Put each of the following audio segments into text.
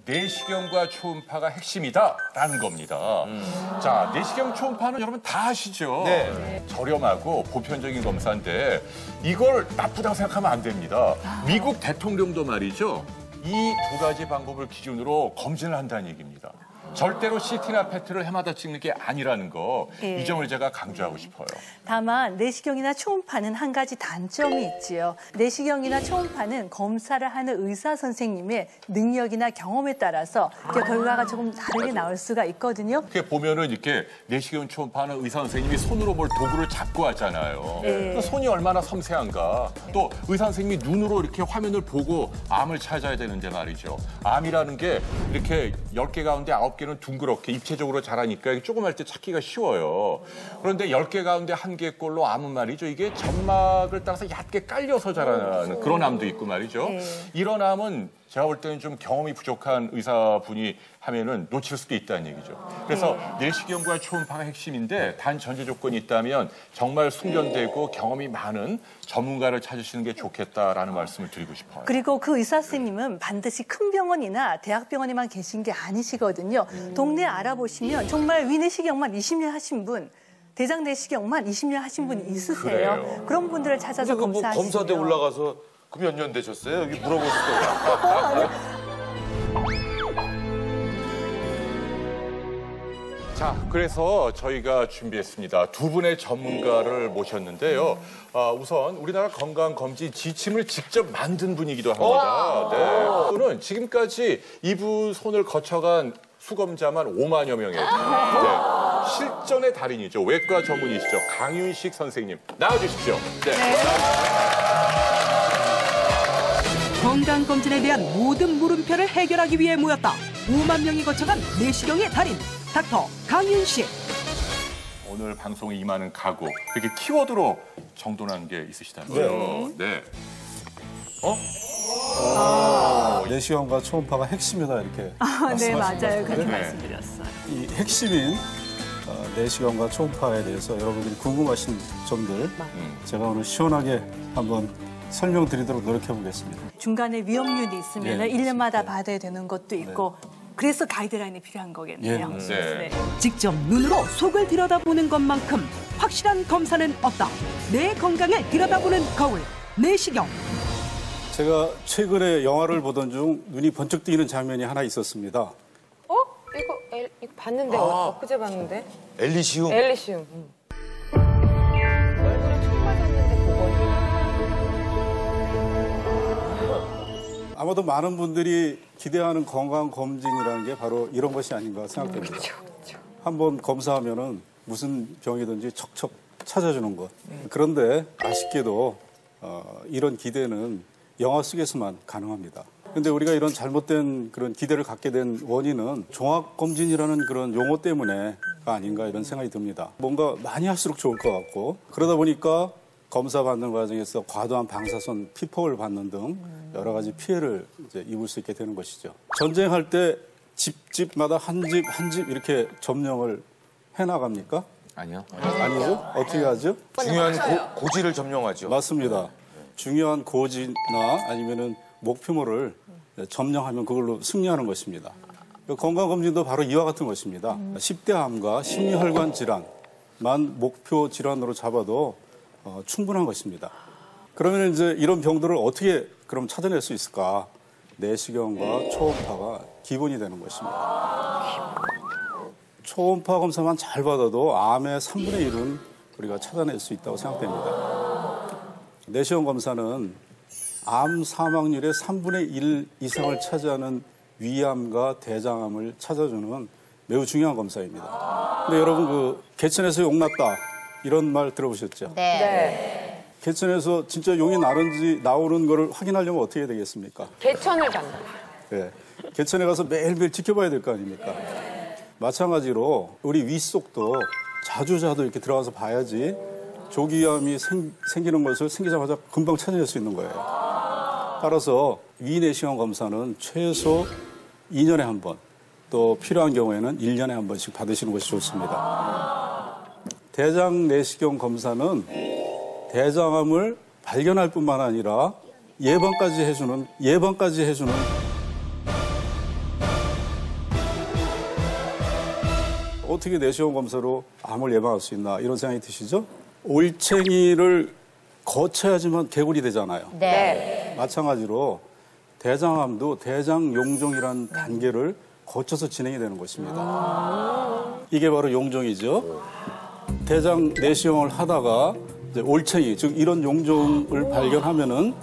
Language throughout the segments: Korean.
내시경과 초음파가 핵심이다라는 겁니다. 자, 내시경 초음파는 여러분 다 아시죠? 네. 저렴하고 보편적인 검사인데 이걸 나쁘다고 생각하면 안 됩니다. 미국 대통령도 말이죠. 이 두 가지 방법을 기준으로 검진을 한다는 얘기입니다. 절대로 CT나 PET를 해마다 찍는 게 아니라는 거, 이 점을 제가 강조하고 싶어요. 다만 내시경이나 초음파는 한 가지 단점이 있지요. 내시경이나 초음파는 검사를 하는 의사 선생님의 능력이나 경험에 따라서 결과가 조금 다르게 나올 수가 있거든요. 이렇게 보면은 이렇게 내시경 초음파는 의사 선생님이 손으로 뭘 도구를 잡고 하잖아요. 그 손이 얼마나 섬세한가. 또 의사 선생님이 눈으로 이렇게 화면을 보고 암을 찾아야 되는데 말이죠. 암이라는 게 이렇게 10개 가운데 9개는 둥그렇게 입체적으로 자라니까 조금 할 때 찾기가 쉬워요. 그런데 10개 가운데 1개꼴로 암은 말이죠. 이게 점막을 따라서 얕게 깔려서 자라는 그런 암도 있고 말이죠. 이런 암은 제가 볼 때는 좀 경험이 부족한 의사분이 하면은 놓칠 수도 있다는 얘기죠. 그래서 내시경과 초음파가 핵심인데 단 전제 조건이 있다면 정말 숙련되고 경험이 많은 전문가를 찾으시는 게 좋겠다라는 말씀을 드리고 싶어요. 그리고 그 의사 선생님은 반드시 큰 병원이나 대학병원에만 계신 게 아니시거든요. 동네 알아보시면 정말 위내시경만 20년 하신 분, 대장 내시경만 20년 하신 분이 있으세요. 그래요. 그런 분들을 찾아서 뭐 검사하시면 검사대 올라가서 그 몇 년 되셨어요? 여기 물어볼 수도 없고. 자, 그래서 저희가 준비했습니다. 두 분의 전문가를 모셨는데요. 우선 우리나라 건강검진 지침을 직접 만든 분이기도 합니다. 네. 이분은 지금까지 이분 손을 거쳐간 수검자만 5만여 명의 실전의 달인이죠. 외과 전문이시죠. 강윤식 선생님 나와주십시오. 네. 건강검진에 대한 모든 물음표를 해결하기 위해 모였다. 5만 명이 거쳐간 내시경의 달인 닥터 강윤식. 오늘 방송에 임하는 각오, 이렇게 키워드로 정돈한 게 있으시다면서요. 네. 내시경과 초음파가 핵심이다 이렇게 네, 말씀하신 맞아요. 것 그렇게 같은데 말씀드렸어요. 이 핵심인 내시경과 초음파에 대해서 여러분들이 궁금하신 점들 제가 오늘 시원하게 한번 설명드리도록 노력해 보겠습니다. 중간에 위험률이 있으면 네, 1년마다 네. 받아야 되는 것도 있고 그래서 가이드라인이 필요한 거겠네요. 네. 직접 눈으로 속을 들여다보는 것만큼 확실한 검사는 없다. 내 건강을 들여다보는 거울 내시경. 제가 최근에 영화를 보던 중 눈이 번쩍 뜨이는 장면이 하나 있었습니다. 이거 봤는데 엊그제 봤는데 엘리시움. 엘리시움. 얼굴에 총 맞았는데 그거. 아마도 많은 분들이 기대하는 건강검진이라는 게 바로 이런 것이 아닌가 생각됩니다. 그렇죠. 한번 검사하면은 무슨 병이든지 척척 찾아주는 것. 그런데 아쉽게도 이런 기대는 영화 속에서만 가능합니다. 근데 우리가 이런 잘못된 그런 기대를 갖게 된 원인은 종합검진이라는 그런 용어 때문에가 아닌가 이런 생각이 듭니다. 뭔가 많이 할수록 좋을 것 같고 그러다 보니까 검사 받는 과정에서 과도한 방사선 피폭을 받는 등 여러 가지 피해를 이제 입을 수 있게 되는 것이죠. 전쟁할 때 집집마다 한 집 이렇게 점령을 해나갑니까? 아니요. 아니죠? 어떻게 하죠? 중요한 고지를 점령하죠. 맞습니다. 중요한 고지나 아니면은 목표물을 점령하면 그걸로 승리하는 것입니다. 건강검진도 바로 이와 같은 것입니다. 10대 암과 심혈관 질환만 목표 질환으로 잡아도 충분한 것입니다. 그러면 이제 이런 병들을 어떻게 그럼 찾아낼 수 있을까? 내시경과 초음파가 기본이 되는 것입니다. 초음파 검사만 잘 받아도 암의 3분의 1은 우리가 찾아낼 수 있다고 생각됩니다. 내시경 검사는 암 사망률의 3분의 1 이상을 차지하는 위암과 대장암을 찾아주는 매우 중요한 검사입니다. 근데 여러분 그 개천에서 용 났다 이런 말 들어보셨죠? 네. 개천에서 진짜 용이 나오는 거를 확인하려면 어떻게 해야 되겠습니까? 개천을 간다. 네. 개천에 가서 매일매일 지켜봐야 될 거 아닙니까? 마찬가지로 우리 위 속도 자주 이렇게 들어가서 봐야지 조기암이 생기는 것을 생기자마자 금방 찾아낼 수 있는 거예요. 따라서 위내시경 검사는 최소 2년에 한 번, 또 필요한 경우에는 1년에 한 번씩 받으시는 것이 좋습니다. 대장 내시경 검사는 대장암을 발견할 뿐만 아니라 예방까지 해주는 어떻게 내시경 검사로 암을 예방할 수 있나 이런 생각이 드시죠? 올챙이를 거쳐야지만 개굴이 되잖아요. 네. 마찬가지로 대장암도 대장용종이라는 단계를 거쳐서 진행이 되는 것입니다. 이게 바로 용종이죠. 대장 내시경을 하다가 이제 올챙이, 즉 이런 용종을 발견하면은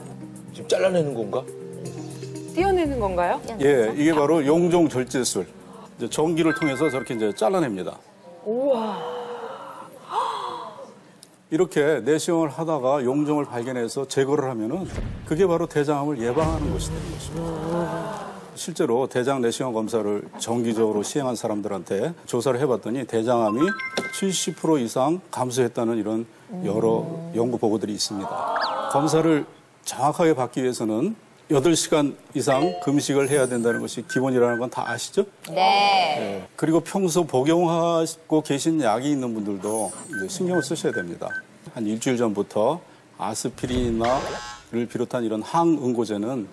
지금 잘라내는 건가? 띄어내는 건가요? 예, 이게 바로 용종 절제술. 이제 전기를 통해서 저렇게 이제 잘라냅니다. 우와. 이렇게 내시경을 하다가 용종을 발견해서 제거를 하면은 그게 바로 대장암을 예방하는 것이 되는 것입니다. 실제로 대장 내시경 검사를 정기적으로 시행한 사람들한테 조사를 해봤더니 대장암이 70% 이상 감소했다는 이런 여러 연구 보고들이 있습니다. 검사를 정확하게 받기 위해서는 8시간 이상 금식을 해야 된다는 것이 기본이라는 건 다 아시죠? 네. 그리고 평소 복용하고 계신 약이 있는 분들도 이제 신경을 쓰셔야 됩니다. 한 일주일 전부터 아스피린을 비롯한 이런 항응고제는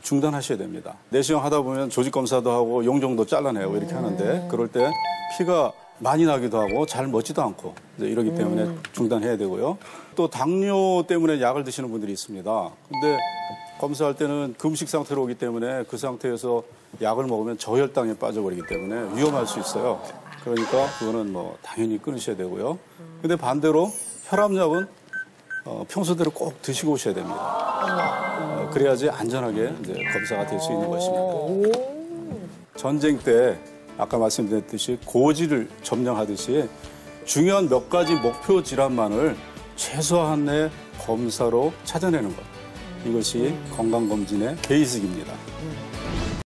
중단하셔야 됩니다. 내시경 하다 보면 조직 검사도 하고 용종도 잘라내고 이렇게 하는데 그럴 때 피가 많이 나기도 하고 잘 먹지도 않고 이제 이러기 때문에 중단해야 되고요. 또 당뇨 때문에 약을 드시는 분들이 있습니다. 근데 검사할 때는 금식 상태로 오기 때문에 그 상태에서 약을 먹으면 저혈당에 빠져버리기 때문에 위험할 수 있어요. 그러니까 그거는 뭐 당연히 끊으셔야 되고요. 근데 반대로 혈압약은 평소대로 꼭 드시고 오셔야 됩니다. 그래야지 안전하게 이제 검사가 될 수 있는 것입니다. 전쟁 때 아까 말씀드렸듯이 고지를 점령하듯이 중요한 몇 가지 목표 질환만을 최소한의 검사로 찾아내는 것. 이것이 건강검진의 베이직입니다.